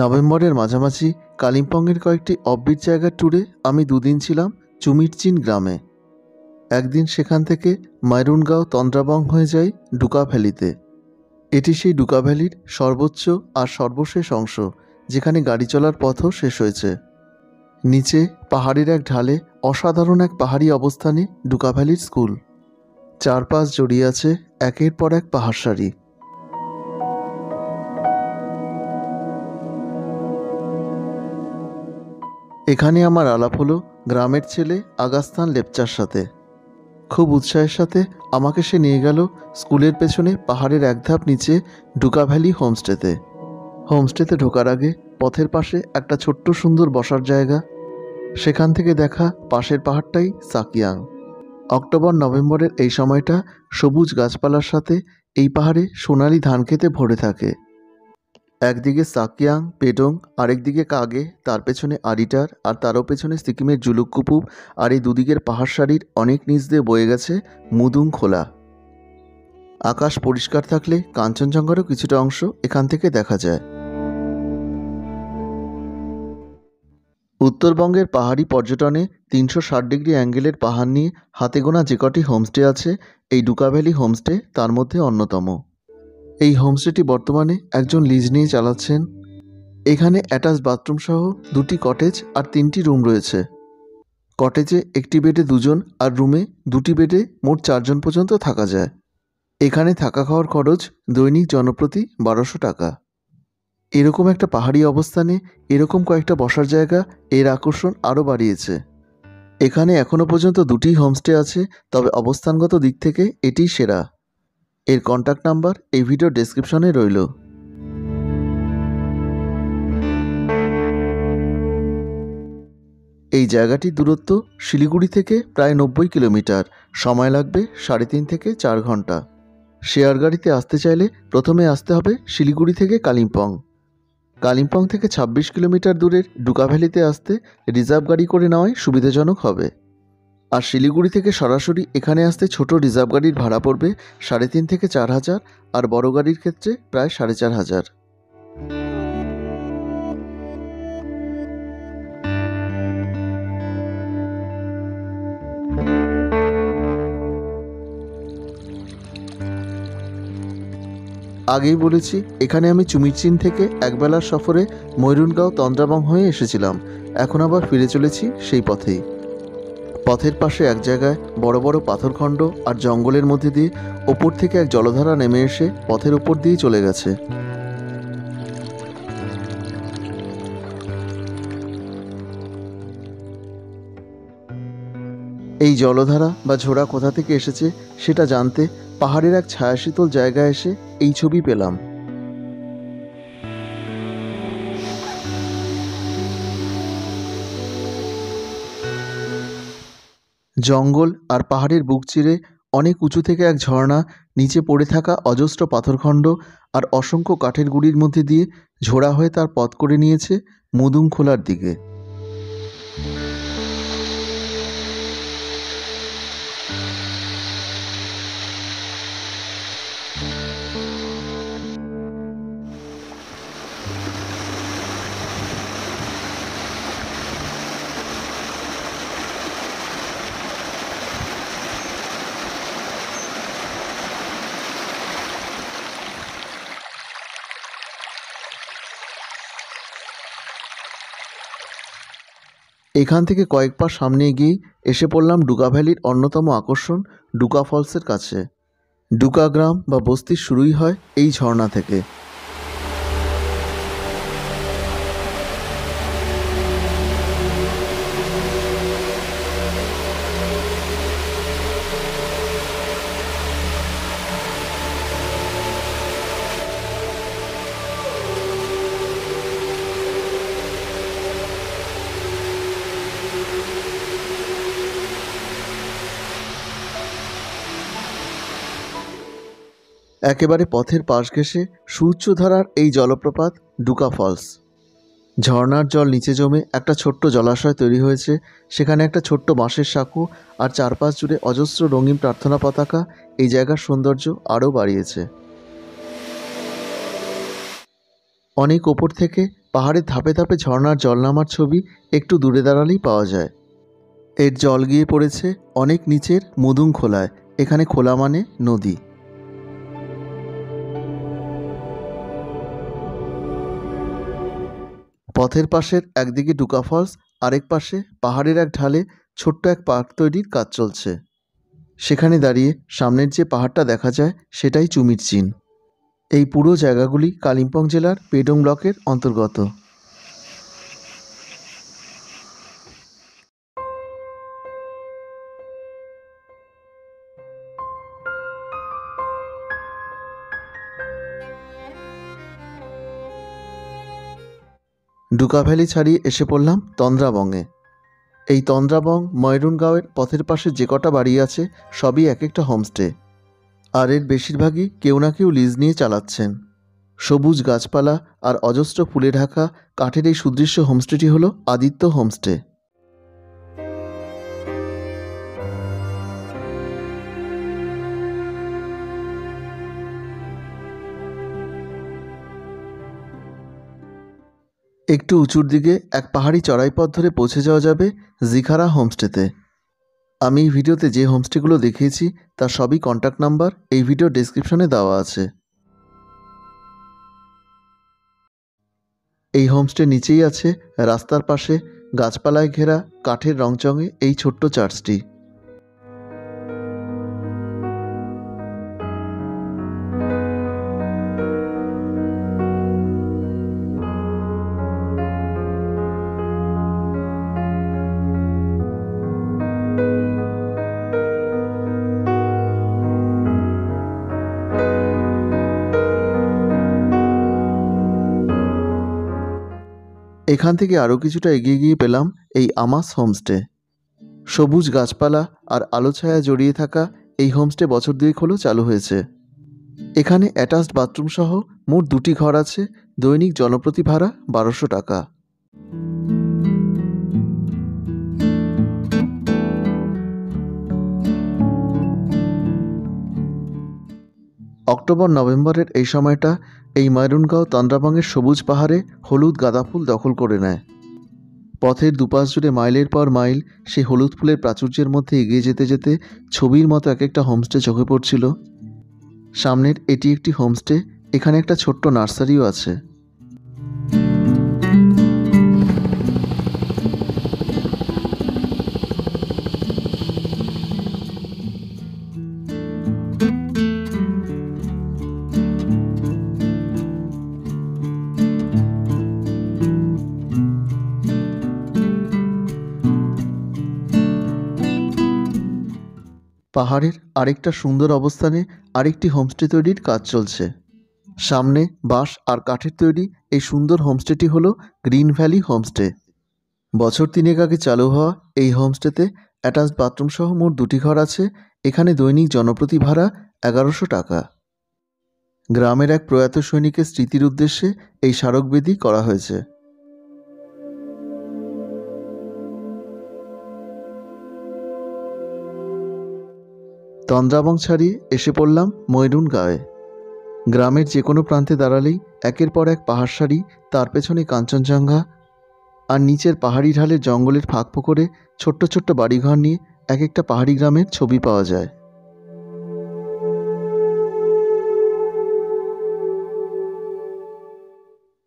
নভেম্বরের মাঝামাঝি কালিম্পংয়ের কয়েকটি অফবিট জায়গার ট্যুরে আমি দুদিন ছিলাম চুমিরচিন গ্রামে। একদিন সেখান থেকে মাইরুনগাঁও তন্দ্রাবং হয়ে যাই ডুকা ভ্যালিতে। এটি সেই ডুকা ভ্যালির সর্বোচ্চ আর সর্বশেষ অংশ, যেখানে গাড়ি চলার পথও শেষ হয়েছে। নিচে পাহাড়ের এক ঢালে অসাধারণ এক পাহাড়ি অবস্থানে ডুকা ভ্যালির স্কুল। চারপাশ জড়িয়ে আছে একের পর এক পাহাড় সারি। এখানে আমার আলাপ হলো গ্রামের ছেলে আগাস্তান লেপচার সাথে। খুব উৎসাহের সাথে আমাকে সে নিয়ে গেল স্কুলের পেছনে পাহাড়ের এক ধাপ নিচে ডুকা ভ্যালি হোমস্টেতে। হোমস্টেতে ঢোকার আগে পথের পাশে একটা ছোট্ট সুন্দর বসার জায়গা, সেখান থেকে দেখা পাশের পাহাড়টাই সাকিয়াং। অক্টোবর নভেম্বরের এই সময়টা সবুজ গাছপালার সাথে এই পাহাড়ে সোনালি ধান খেতে ভরে থাকে। একদিকে সাকিয়াং পেডং, আরেকদিকে কাগে, তার পেছনে আরিটার, আর তারও পেছনে সিকিমের জুলুককুপুপ, আর এই দুদিকের পাহাড় সারির অনেক নিচ দিয়ে বয়ে গেছে মুদুং খোলা। আকাশ পরিষ্কার থাকলে কাঞ্চনজঙ্ঘারও কিছুটা অংশ এখান থেকে দেখা যায়। উত্তরবঙ্গের পাহাড়ি পর্যটনে 360 ডিগ্রি অ্যাঙ্গেলের পাহাড় নিয়ে হাতে গোনা যে কটি হোমস্টে আছে, এই ডুকা ভ্যালি হোমস্টে তার মধ্যে অন্যতম। এই হোমস্টেটি বর্তমানে একজন লিজ নিয়ে চালাচ্ছেন। এখানে অ্যাটাচ বাথরুম সহ 2টি কটেজ আর 3টি রুম রয়েছে। কটেজে একটি বেডে 2 জন আর রুমে 2টি বেডে মোট 4 জন পর্যন্ত থাকা যায়। এখানে থাকা খাওয়ার খরচ দৈনিক জনপ্রতি 1200 টাকা। এরকম একটা পাহাড়ি অবস্থানে এরকম কয়েকটা বসার জায়গা এর আকর্ষণ আরও বাড়িয়েছে। এখানে এখনও পর্যন্ত 2টি হোমস্টে আছে, তবে অবস্থানগত দিক থেকে এটিই সেরা। এর কন্ট্যাক্ট নাম্বার এই ভিডিও ডেসক্রিপশনে রইল। এই জায়গাটির দূরত্ব শিলিগুড়ি থেকে প্রায় 90 কিলোমিটার, সময় লাগবে 3.5 থেকে 4 ঘন্টা। শেয়ার গাড়িতে আসতে চাইলে প্রথমে আসতে হবে শিলিগুড়ি থেকে কালিম্পং। কালিম্পং থেকে 26 কিলোমিটার দূরের ডুকা ভ্যালিতে আসতে রিজার্ভ গাড়ি করে নেওয়াই সুবিধাজনক হবে। আর শিলিগুড়ি থেকে সরাসরি এখানে আসতে ছোট রিজার্ভ গাড়ির ভাড়া পড়বে 3.5 থেকে 4 হাজার, আর বড় গাড়ির ক্ষেত্রে প্রায় 4.5 হাজার। আগেই বলেছি, এখানে আমি চুমিরচিন থেকে একবেলার সফরে ময়ূরনগাঁও তন্দ্রাবং হয়ে এসেছিলাম। এখন আবার ফিরে চলেছি সেই পথেই। পথের পাশে এক জায়গায় বড় বড় পাথরখণ্ড আর জঙ্গলের মধ্যে দিয়ে ওপর থেকে এক জলধারা নেমে এসে পথের ওপর দিয়েই চলে গেছে। এই জলধারা বা ঝোড়া কোথা থেকে এসেছে সেটা জানতে পাহাড়ের এক ছায়াশীতল জায়গায় এসে এই ছবি পেলাম। জঙ্গল আর পাহাড়ের বুক চিরে অনেক উঁচু থেকে এক ঝর্ণা, নিচে পড়ে থাকা অজস্র পাথরখণ্ড আর অসংখ্য কাঠের গুঁড়ির মধ্যে দিয়ে ঝোড়া হয়ে তার পথ করে নিয়েছে মুদুং খোলার দিকে। এখান থেকে কয়েক পা সামনে এগিয়ে এসে পড়লাম ডুকা ভ্যালির অন্যতম আকর্ষণ ডুকা ফলসের কাছে। ডুকা গ্রাম বা বস্তি শুরুই হয় এই ঝর্ণা থেকে। একেবারে পথের পাশ ঘেঁষে সুউচ্চ ধারার এই জলপ্রপাত ডুকা ফলস। ঝর্ণার জল নিচে জমে একটা ছোট্ট জলাশয় তৈরি হয়েছে। সেখানে একটা ছোট্ট বাঁশের সাঁকো আর চারপাশ জুড়ে অজস্র রঙিন প্রার্থনা পতাকা এই জায়গার সৌন্দর্য আরও বাড়িয়েছে। অনেক ওপর থেকে পাহাড়ের ধাপে ধাপে ঝর্ণার জল নামার ছবি একটু দূরে দাঁড়ালেই পাওয়া যায়। এর জল গিয়ে পড়েছে অনেক নিচের মুদুং খোলায়। এখানে খোলা মানে নদী। পথের পাশের একদিকে ডুকা ফলস, আরেক পাশে পাহাড়ের এক ঢালে ছোট্ট এক পার্ক তৈরির কাজ চলছে। সেখানে দাঁড়িয়ে সামনের যে পাহাড়টা দেখা যায় সেটাই চুমির চিন। এই পুরো জায়গাগুলি কালিম্পং জেলার পেডং ব্লকের অন্তর্গত। ডুকা ভ্যালি ছাড়িয়ে এসে পড়লাম তন্দ্রাবংয়ে। এই তন্দ্রাবং ময়রুনগাঁওয়ের পথের পাশে যে কটা বাড়ি আছে সবই এক একটা হোমস্টে, আর এর বেশিরভাগই কেউ না কেউ লিজ নিয়ে চালাচ্ছেন। সবুজ গাছপালা আর অজস্র ফুলে ঢাকা কাঠের এই সুদৃশ্য হোমস্টেটি হলো আদিত্য হোমস্টে। একটু উঁচুর দিকে এক পাহাড়ি চড়াই পথ ধরে পৌঁছে যাওয়া যাবে জিখারা হোমস্টেতে। আমি এই ভিডিওতে যে হোমস্টেগুলো দেখিয়েছি তার সবই কন্ট্যাক্ট নাম্বার এই ভিডিও ডেসক্রিপশনে দেওয়া আছে। এই হোমস্টের নিচেই আছে রাস্তার পাশে গাছপালায় ঘেরা কাঠের রংচঙে এই ছোট্ট চার্চটি। এখান থেকে আরও কিছুটা এগিয়ে গিয়ে পেলাম এই আমাস হোমস্টে। সবুজ গাছপালা আর আলো ছায়া জড়িয়ে থাকা এই হোমস্টে বছর দুয়েক হলো চালু হয়েছে। এখানে অ্যাটাচড বাথরুম সহ মোট 2টি ঘর আছে। দৈনিক জনপ্রতি ভাড়া 1200 টাকা। অক্টোবর নভেম্বরের এই সময়টা এই ময়রুনগাঁও তন্দ্রাবংয়ের সবুজ পাহাড়ে হলুদ গাঁদা ফুল দখল করে নেয়। পথের দুপাশ জুড়ে মাইলের পর মাইল সেই হলুদ ফুলের প্রাচুর্যের মধ্যে এগিয়ে যেতে যেতে ছবির মতো এক একটা হোমস্টে চোখে পড়ছিল। সামনের এটি একটি হোমস্টে। এখানে একটা ছোট্ট নার্সারিও আছে। পাহাড়ের আরেকটা সুন্দর অবস্থানে আরেকটি হোমস্টে তৈরির কাজ চলছে। সামনে বাঁশ আর কাঠের তৈরি এই সুন্দর হোমস্টেটি হলো গ্রিন ভ্যালি হোমস্টে। বছর 3 আগে চালু হওয়া এই হোমস্টেতে অ্যাটাচড বাথরুম সহ মোট 2টি ঘর আছে। এখানে দৈনিক জনপ্রতি ভাড়া 1100 টাকা। গ্রামের এক প্রয়াত সৈনিকের স্মৃতির উদ্দেশ্যে এই স্মারকবেদি করা হয়েছে। তন্দ্রাবং ছাড়িয়ে এসে পড়লাম ময়রুনগাঁওয়ে। গ্রামের যে কোনো প্রান্তে দাঁড়ালেই একের পর এক পাহাড় সারি, তার পেছনে কাঞ্চনজঙ্ঘা, আর নিচের পাহাড়ি ঢালের জঙ্গলের ফাঁক ফোকরে ছোট্ট ছোট্ট বাড়িঘর নিয়ে এক একটা পাহাড়ি গ্রামের ছবি পাওয়া যায়।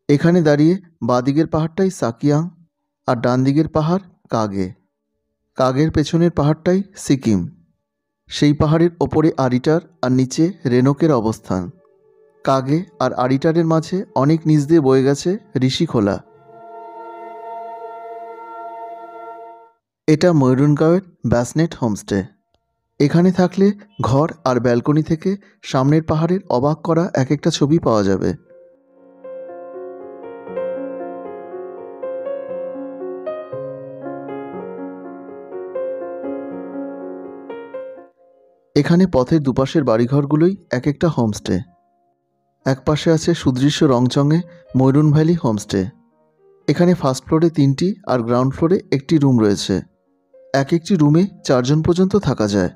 এখানে দাঁড়িয়ে বাঁদিকের পাহাড়টাই সাকিয়াং আর ডান দিকের পাহাড় কাগে। কাগের পেছনের পাহাড়টাই সিকিম। সেই পাহাড়ের ওপরে আরিটার আর নিচে রেনোকের অবস্থান। কাগে আর আরিটারের মাঝে অনেক নিচ দিয়ে বয়ে গেছে ঋষিখোলা। এটা ময়রুনগাঁওয়ের ব্যাসনেট হোমস্টে। এখানে থাকলে ঘর আর ব্যালকনি থেকে সামনের পাহাড়ের অবাক করা এক একটা ছবি পাওয়া যাবে। এখানে পথের দুপাশের বাড়িঘরগুলোই এক একটা হোমস্টে। এক পাশে আছে সুদৃশ্য রংচঙে ময়রুন ভ্যালি হোমস্টে। এখানে ফার্স্ট ফ্লোরে 3টি আর গ্রাউন্ড ফ্লোরে একটি রুম রয়েছে। এক একটি রুমে 4 জন পর্যন্ত থাকা যায়।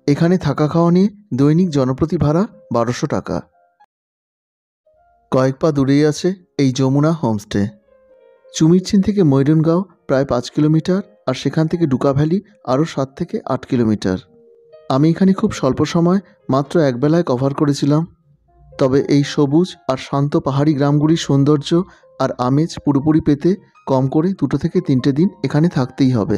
এখানে থাকা খাওয়া নিয়ে দৈনিক জনপ্রতি ভাড়া 1200 টাকা। কয়েক পা দূরেই আছে এই যমুনা হোমস্টে। চুমিরচিন থেকে ময়ূরনগাঁও প্রায় 5 কিলোমিটার, আর সেখান থেকে ডুকা ভ্যালি আরও 7 থেকে 8 কিলোমিটার। আমি এখানে খুব স্বল্প সময় মাত্র একবেলায় কভার করেছিলাম। তবে এই সবুজ আর শান্ত পাহাড়ি গ্রামগুলির সৌন্দর্য আর আমেজ পুরোপুরি পেতে কম করে 2 থেকে 3টে দিন এখানে থাকতেই হবে।